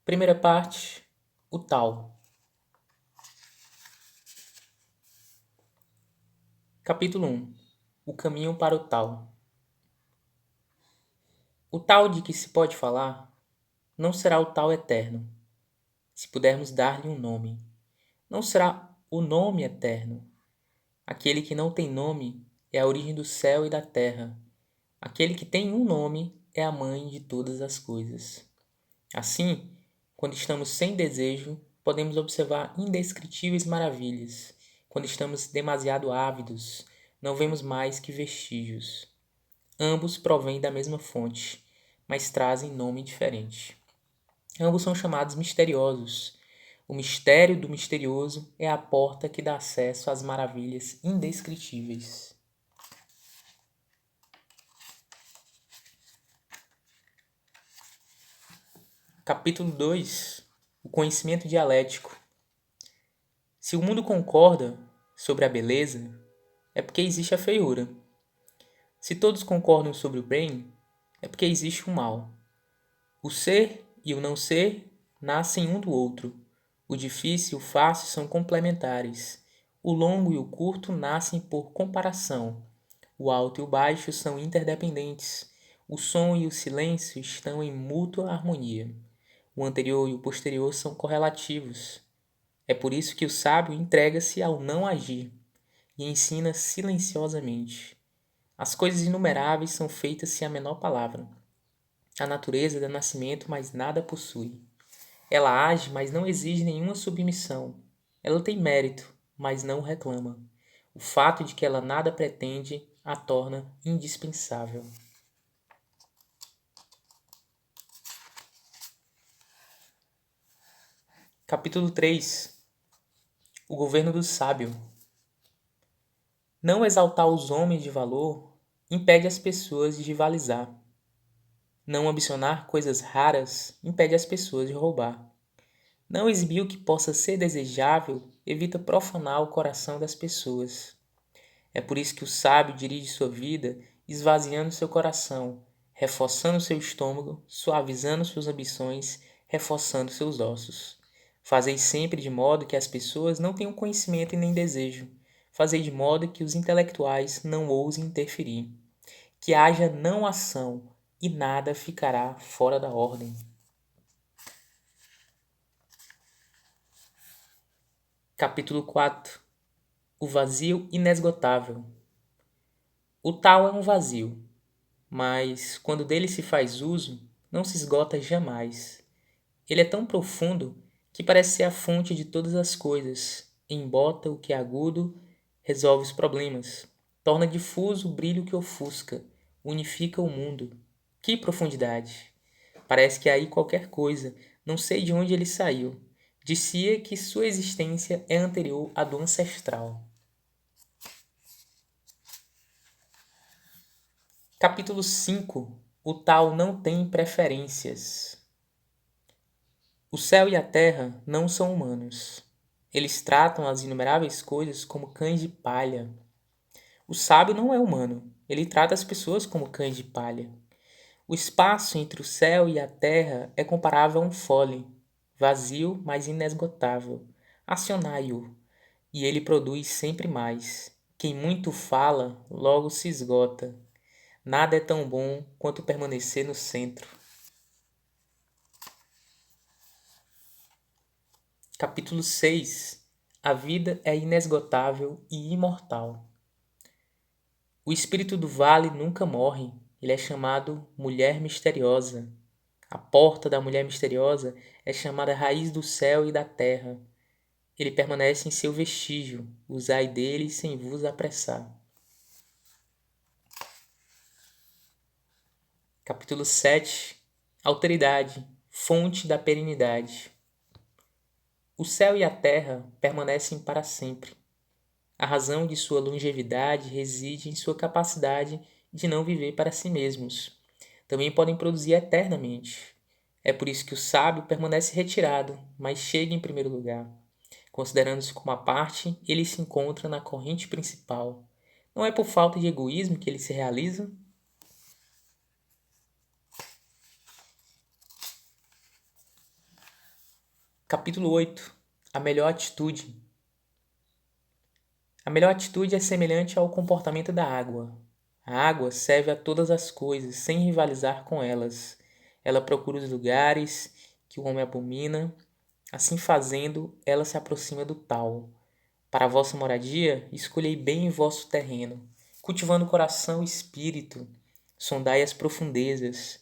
Primeira parte, o Tao. Capítulo 1. O caminho para o Tao. O Tao de que se pode falar não será o Tao eterno, se pudermos dar-lhe um nome. Não será o nome eterno. Aquele que não tem nome é a origem do céu e da terra. Aquele que tem um nome é a mãe de todas as coisas. Assim, quando estamos sem desejo, podemos observar indescritíveis maravilhas. Quando estamos demasiado ávidos, não vemos mais que vestígios. Ambos provêm da mesma fonte, mas trazem nome diferente. Ambos são chamados misteriosos. O mistério do misterioso é a porta que dá acesso às maravilhas indescritíveis. Capítulo 2. O conhecimento dialético. Se o mundo concorda sobre a beleza, é porque existe a feiura. Se todos concordam sobre o bem, é porque existe o mal. O ser e o não ser nascem um do outro. O difícil e o fácil são complementares. O longo e o curto nascem por comparação. O alto e o baixo são interdependentes. O som e o silêncio estão em mútua harmonia. O anterior e o posterior são correlativos. É por isso que o sábio entrega-se ao não agir e ensina silenciosamente. As coisas inumeráveis são feitas sem a menor palavra. A natureza dá nascimento, mas nada possui. Ela age, mas não exige nenhuma submissão. Ela tem mérito, mas não reclama. O fato de que ela nada pretende a torna indispensável. Capítulo 3. O governo do sábio. Não exaltar os homens de valor impede as pessoas de rivalizar. Não ambicionar coisas raras impede as pessoas de roubar. Não exibir o que possa ser desejável evita profanar o coração das pessoas. É por isso que o sábio dirige sua vida esvaziando seu coração, reforçando seu estômago, suavizando suas ambições, reforçando seus ossos. Fazei sempre de modo que as pessoas não tenham conhecimento e nem desejo. Fazei de modo que os intelectuais não ousem interferir. Que haja não ação e nada ficará fora da ordem. Capítulo 4. O vazio inesgotável. O Tao é um vazio, mas quando dele se faz uso, não se esgota jamais. Ele é tão profundo que parece ser a fonte de todas as coisas, embota o que é agudo, resolve os problemas, torna difuso o brilho que ofusca, unifica o mundo. Que profundidade! Parece que há aí qualquer coisa, não sei de onde ele saiu. Dizia que sua existência é anterior à do ancestral. Capítulo 5. O Tao não tem preferências. O céu e a terra não são humanos. Eles tratam as inumeráveis coisas como cães de palha. O sábio não é humano. Ele trata as pessoas como cães de palha. O espaço entre o céu e a terra é comparável a um fole, vazio, mas inesgotável. Acionai-o, e ele produz sempre mais. Quem muito fala, logo se esgota. Nada é tão bom quanto permanecer no centro. Capítulo 6. A vida é inesgotável e imortal. O espírito do vale nunca morre. Ele é chamado mulher misteriosa. A porta da mulher misteriosa é chamada raiz do céu e da terra. Ele permanece em seu vestígio. Usai dele sem vos apressar. Capítulo 7. Alteridade, fonte da perenidade. O céu e a terra permanecem para sempre. A razão de sua longevidade reside em sua capacidade de não viver para si mesmos. Também podem produzir eternamente. É por isso que o sábio permanece retirado, mas chega em primeiro lugar. Considerando-se como a parte, ele se encontra na corrente principal. Não é por falta de egoísmo que ele se realiza? Capítulo 8. A melhor atitude. A melhor atitude é semelhante ao comportamento da água. A água serve a todas as coisas, sem rivalizar com elas. Ela procura os lugares que o homem abomina. Assim fazendo, ela se aproxima do tal. Para a vossa moradia, escolhei bem o vosso terreno, cultivando o coração e espírito. Sondai as profundezas.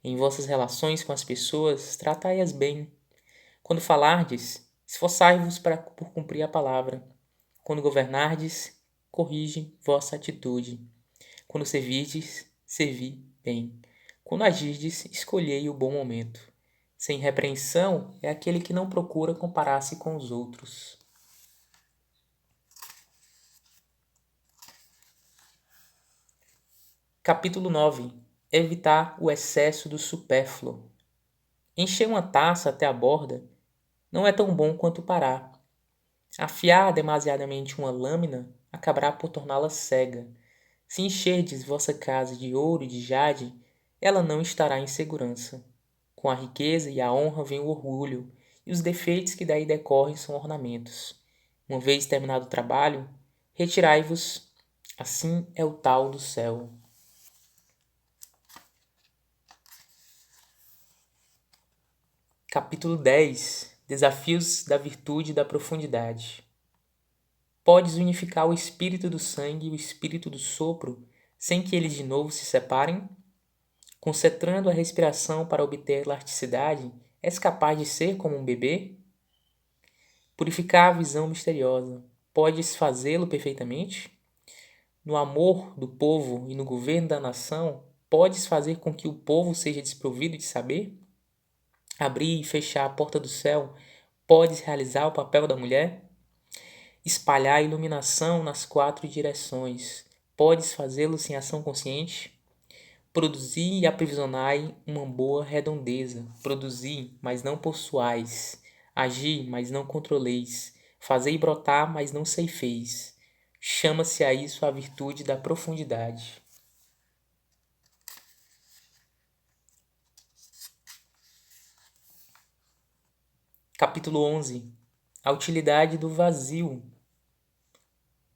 Em vossas relações com as pessoas, tratai-as bem. Quando falardes, esforçai-vos por cumprir a palavra. Quando governardes, corrige vossa atitude. Quando servirdes, servi bem. Quando agirdes, escolhei o bom momento. Sem repreensão é aquele que não procura comparar-se com os outros. Capítulo 9. Evitar o excesso do supérfluo. Encher uma taça até a borda não é tão bom quanto parar. Afiar demasiadamente uma lâmina acabará por torná-la cega. Se encherdes vossa casa de ouro e de jade, ela não estará em segurança. Com a riqueza e a honra vem o orgulho, e os defeitos que daí decorrem são ornamentos. Uma vez terminado o trabalho, retirai-vos, assim é o tal do céu. Capítulo 10. Desafios da virtude e da profundidade. Podes unificar o espírito do sangue e o espírito do sopro, sem que eles de novo se separem? Concentrando a respiração para obter elasticidade, és capaz de ser como um bebê? Purificar a visão misteriosa, podes fazê-lo perfeitamente? No amor do povo e no governo da nação, podes fazer com que o povo seja desprovido de saber? Abrir e fechar a porta do céu, podes realizar o papel da mulher? Espalhar a iluminação nas 4 direções, podes fazê-lo sem ação consciente? Produzi e aprisionai uma boa redondeza. Produzi, mas não possuais. Agi, mas não controleis. Fazei brotar, mas não ceifeis. Chama-se a isso a virtude da profundidade. Capítulo 11. A utilidade do vazio.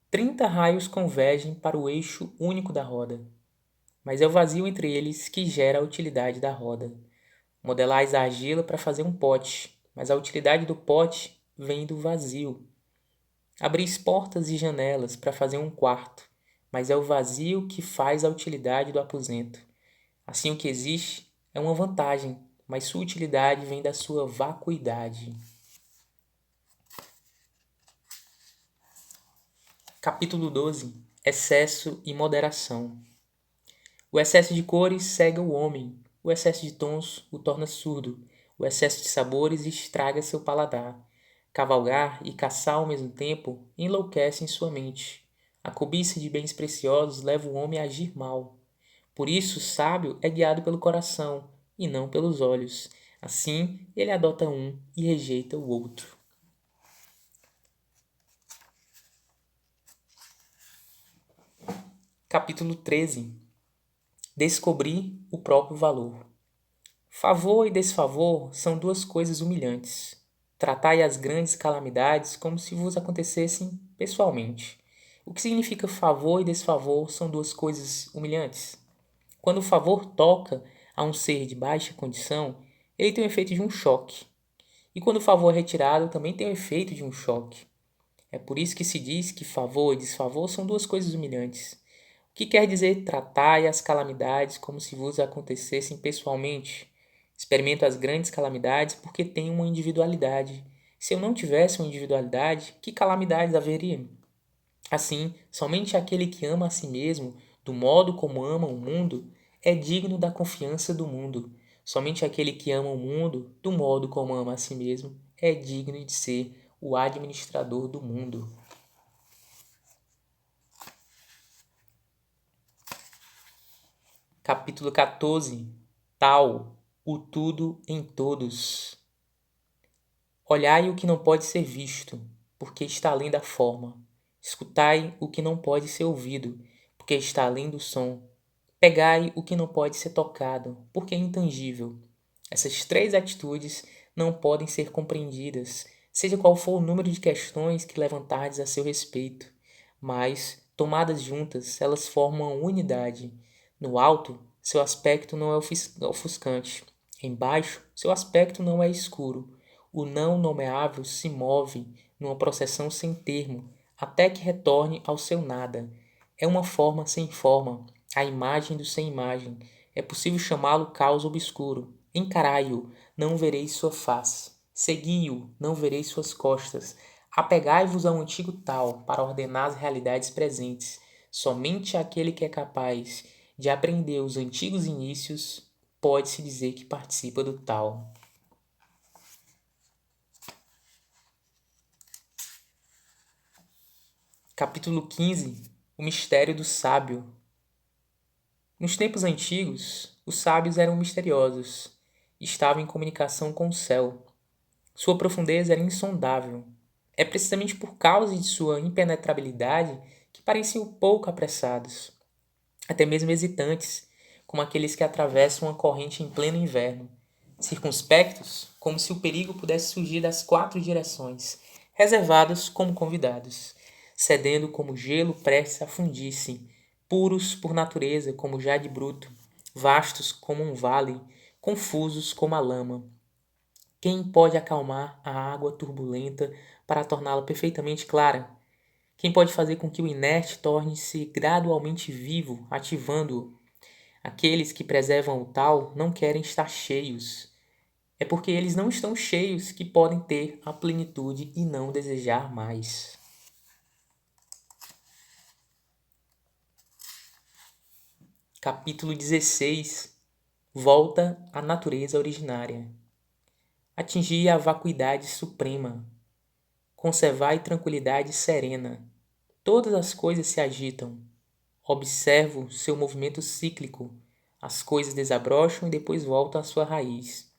30 raios convergem para o eixo único da roda, mas é o vazio entre eles que gera a utilidade da roda. Modelais a argila para fazer um pote, mas a utilidade do pote vem do vazio. Abris portas e janelas para fazer um quarto, mas é o vazio que faz a utilidade do aposento. Assim, o que existe é uma vantagem, mas sua utilidade vem da sua vacuidade. Capítulo 12. Excesso e moderação. O excesso de cores cega o homem, o excesso de tons o torna surdo, o excesso de sabores estraga seu paladar. Cavalgar e caçar ao mesmo tempo enlouquecem sua mente. A cobiça de bens preciosos leva o homem a agir mal. Por isso, o sábio é guiado pelo coração e não pelos olhos. Assim, ele adota um e rejeita o outro. Capítulo 13. Descobrir o próprio valor. Favor e desfavor são 2 coisas humilhantes. Tratai as grandes calamidades como se vos acontecessem pessoalmente. O que significa favor e desfavor são 2 coisas humilhantes. Quando o favor toca a um ser de baixa condição, ele tem o efeito de um choque. E quando o favor é retirado, também tem o efeito de um choque. É por isso que se diz que favor e desfavor são 2 coisas humilhantes. O que quer dizer tratai as calamidades como se vos acontecessem pessoalmente? Experimento as grandes calamidades porque tenho uma individualidade. Se eu não tivesse uma individualidade, que calamidades haveria? Assim, somente aquele que ama a si mesmo, do modo como ama o mundo, é digno da confiança do mundo. Somente aquele que ama o mundo, do modo como ama a si mesmo, é digno de ser o administrador do mundo. Capítulo 14. Tal, o tudo em todos. Olhai o que não pode ser visto, porque está além da forma. Escutai o que não pode ser ouvido, porque está além do som. Pegai o que não pode ser tocado, porque é intangível. Essas três atitudes não podem ser compreendidas, seja qual for o número de questões que levantardes a seu respeito, mas, tomadas juntas, elas formam uma unidade. No alto, seu aspecto não é ofuscante. Embaixo, seu aspecto não é escuro. O não nomeável se move numa processão sem termo, até que retorne ao seu nada. É uma forma sem forma, a imagem do sem imagem. É possível chamá-lo caos obscuro. Encarai-o, não vereis sua face. Segui-o, não vereis suas costas. Apegai-vos ao antigo tal, para ordenar as realidades presentes. Somente aquele que é capaz de aprender os antigos inícios pode-se dizer que participa do tal. Capítulo 15. O mistério do sábio. Nos tempos antigos, os sábios eram misteriosos. Estavam em comunicação com o céu. Sua profundeza era insondável. É precisamente por causa de sua impenetrabilidade que pareciam pouco apressados, até mesmo hesitantes, como aqueles que atravessam uma corrente em pleno inverno, circunspectos, como se o perigo pudesse surgir das 4 direções, reservados como convidados, cedendo como gelo prestes a fundir-se, puros por natureza como jade bruto, vastos como um vale, confusos como a lama. Quem pode acalmar a água turbulenta para torná-la perfeitamente clara? Quem pode fazer com que o inerte torne-se gradualmente vivo, ativando-o? Aqueles que preservam o tal não querem estar cheios. É porque eles não estão cheios que podem ter a plenitude e não desejar mais. Capítulo 16. Volta à natureza originária. Atingir a vacuidade suprema. Conservai tranquilidade serena. Todas as coisas se agitam. Observo seu movimento cíclico. As coisas desabrocham e depois voltam à sua raiz.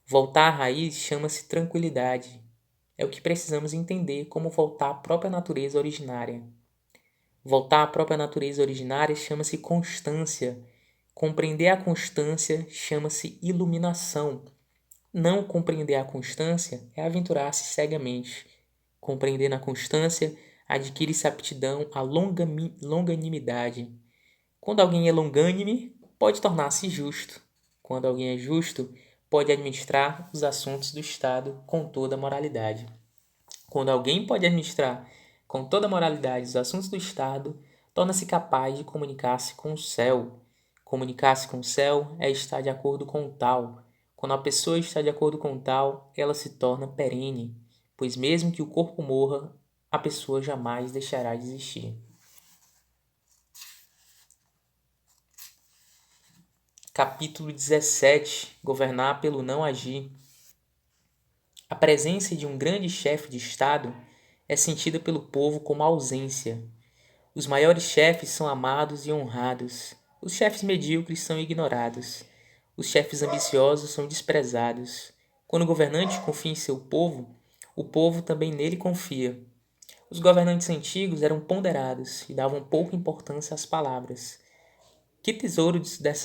Voltar à raiz chama-se tranquilidade. É o que precisamos entender como voltar à própria natureza originária. Voltar à própria natureza originária chama-se constância. Compreender a constância chama-se iluminação. Não compreender a constância é aventurar-se cegamente. Compreendendo a constância, adquire-se aptidão à longanimidade. Quando alguém é longânime, pode tornar-se justo. Quando alguém é justo, pode administrar os assuntos do Estado com toda a moralidade. Quando alguém pode administrar com toda a moralidade os assuntos do Estado, torna-se capaz de comunicar-se com o céu. Comunicar-se com o céu é estar de acordo com o tal. Quando a pessoa está de acordo com o tal, ela se torna perene, pois mesmo que o corpo morra, a pessoa jamais deixará de existir. Capítulo 17. Governar pelo não agir. A presença de um grande chefe de Estado é sentida pelo povo como ausência. Os maiores chefes são amados e honrados. Os chefes medíocres são ignorados. Os chefes ambiciosos são desprezados. Quando o governante confia em seu povo, o povo também nele confia. Os governantes antigos eram ponderados e davam pouca importância às palavras. Que tesouro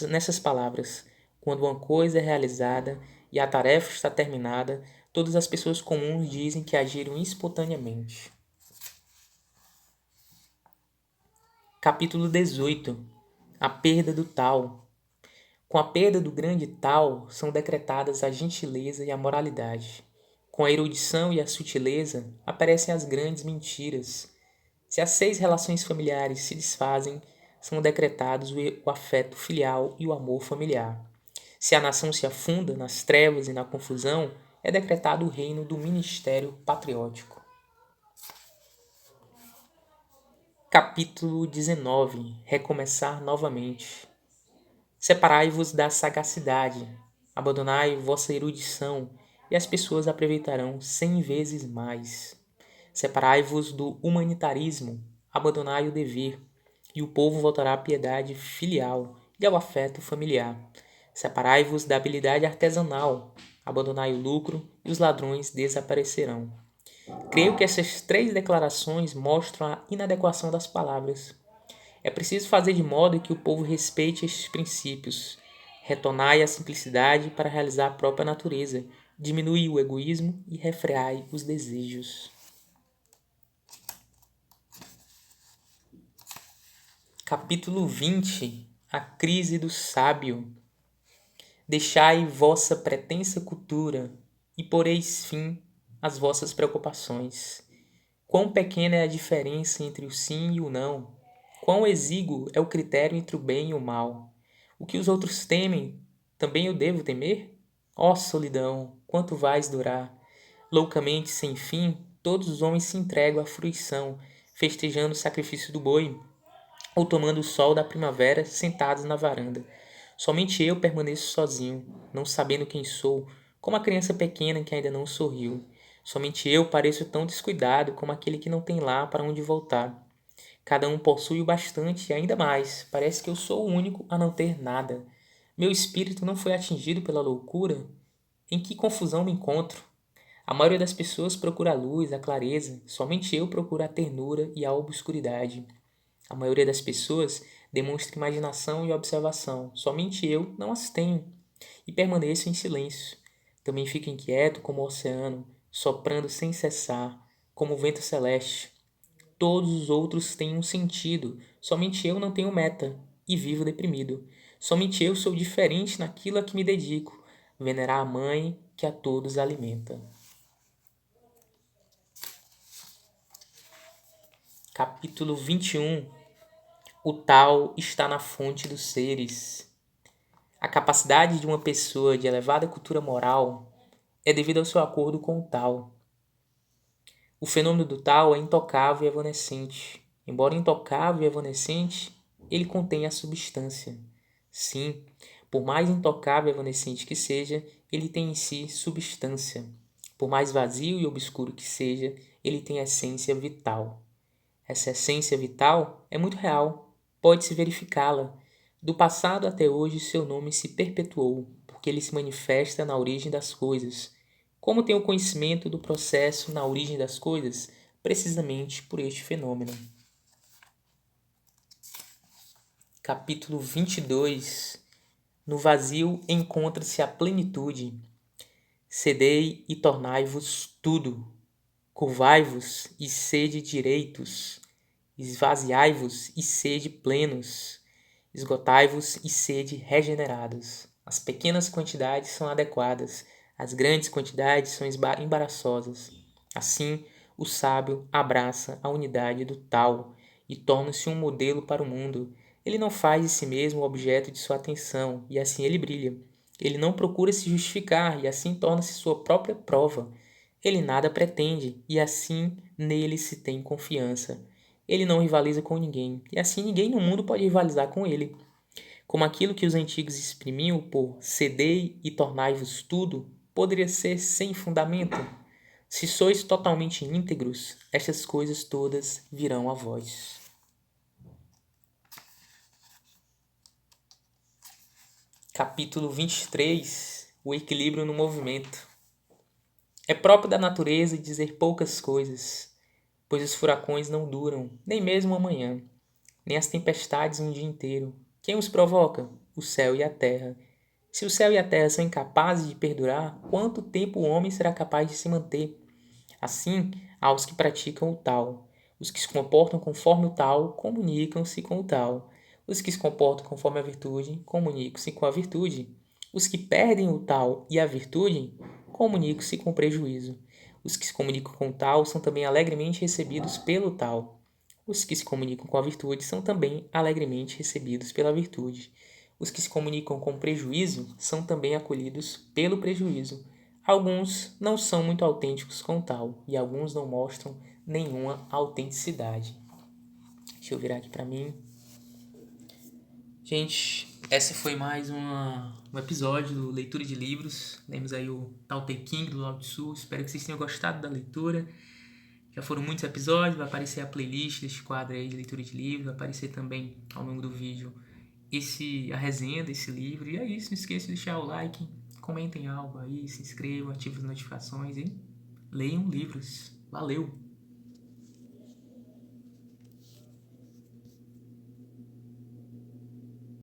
nessas palavras! Quando uma coisa é realizada e a tarefa está terminada, todas as pessoas comuns dizem que agiram espontaneamente. Capítulo 18. A perda do tal. Com a perda do grande tal, são decretadas a gentileza e a moralidade. Com a erudição e a sutileza, aparecem as grandes mentiras. Se as 6 relações familiares se desfazem, são decretados o afeto filial e o amor familiar. Se a nação se afunda nas trevas e na confusão, é decretado o reino do ministério patriótico. Capítulo 19. Recomeçar novamente. Separai-vos da sagacidade, abandonai vossa erudição, e as pessoas aproveitarão 100 vezes mais. Separai-vos do humanitarismo, abandonai o dever, e o povo voltará à piedade filial e ao afeto familiar. Separai-vos da habilidade artesanal, abandonai o lucro, e os ladrões desaparecerão. Creio que essas 3 declarações mostram a inadequação das palavras. É preciso fazer de modo que o povo respeite estes princípios. Retornai à simplicidade para realizar a própria natureza. Diminui o egoísmo e refreai os desejos. Capítulo 20. A crise do sábio. Deixai vossa pretensa cultura e poreis fim às vossas preocupações. Quão pequena é a diferença entre o sim e o não. Quão exíguo é o critério entre o bem e o mal. O que os outros temem, também eu devo temer? Ó solidão, quanto vais durar? Loucamente sem fim, todos os homens se entregam à fruição, festejando o sacrifício do boi, ou tomando o sol da primavera sentados na varanda. Somente eu permaneço sozinho, não sabendo quem sou, como a criança pequena que ainda não sorriu. Somente eu pareço tão descuidado como aquele que não tem lá para onde voltar. Cada um possui o bastante e ainda mais. Parece que eu sou o único a não ter nada. Meu espírito não foi atingido pela loucura? Em que confusão me encontro? A maioria das pessoas procura a luz, a clareza. Somente eu procuro a ternura e a obscuridade. A maioria das pessoas demonstra imaginação e observação. Somente eu não as tenho e permaneço em silêncio. Também fico inquieto como o oceano, soprando sem cessar, como o vento celeste. Todos os outros têm um sentido, somente eu não tenho meta e vivo deprimido. Somente eu sou diferente naquilo a que me dedico, venerar a mãe que a todos alimenta. Capítulo 21. O tal está na fonte dos seres. A capacidade de uma pessoa de elevada cultura moral é devida ao seu acordo com o tal. O fenômeno do tal é intocável e evanescente. Embora intocável e evanescente, ele contém a substância. Sim, por mais intocável e evanescente que seja, ele tem em si substância. Por mais vazio e obscuro que seja, ele tem essência vital. Essa essência vital é muito real, pode-se verificá-la. Do passado até hoje, seu nome se perpetuou, porque ele se manifesta na origem das coisas. Como tem o conhecimento do processo na origem das coisas? Precisamente por este fenômeno. Capítulo 22. No vazio encontra-se a plenitude. Cedei e tornai-vos tudo. Curvai-vos e sede direitos. Esvaziai-vos e sede plenos. Esgotai-vos e sede regenerados. As pequenas quantidades são adequadas, as grandes quantidades são embaraçosas. Assim, o sábio abraça a unidade do tal e torna-se um modelo para o mundo. Ele não faz de si mesmo o objeto de sua atenção, e assim ele brilha. Ele não procura se justificar, e assim torna-se sua própria prova. Ele nada pretende, e assim nele se tem confiança. Ele não rivaliza com ninguém, e assim ninguém no mundo pode rivalizar com ele. Como aquilo que os antigos exprimiam por cedei e tornai-vos tudo, poderia ser sem fundamento. Se sois totalmente íntegros, estas coisas todas virão a vós. Capítulo 23. O equilíbrio no movimento. É próprio da natureza dizer poucas coisas, pois os furacões não duram, nem mesmo amanhã, nem as tempestades um dia inteiro. Quem os provoca? O céu e a terra. Se o céu e a terra são incapazes de perdurar, quanto tempo o homem será capaz de se manter? Assim, há os que praticam o tal. Os que se comportam conforme o tal comunicam-se com o tal. Os que se comportam conforme a virtude comunicam-se com a virtude. Os que perdem o tal e a virtude comunicam-se com o prejuízo. Os que se comunicam com o tal são também alegremente recebidos pelo tal. Os que se comunicam com a virtude são também alegremente recebidos pela virtude. Os que se comunicam com prejuízo são também acolhidos pelo prejuízo. Alguns não são muito autênticos com tal, e alguns não mostram nenhuma autenticidade. Deixa eu virar aqui para mim. Gente, essa foi mais um episódio do Leitura de Livros. Lemos aí o Tao Te Ching do Lao Tzu. Espero que vocês tenham gostado da leitura. Já foram muitos episódios, vai aparecer a playlist deste quadro aí de leitura de livros, vai aparecer também ao longo do vídeo a resenha desse livro. E é isso, não esqueça de deixar o like, comentem algo aí, se inscrevam, ativem as notificações e leiam livros. Valeu!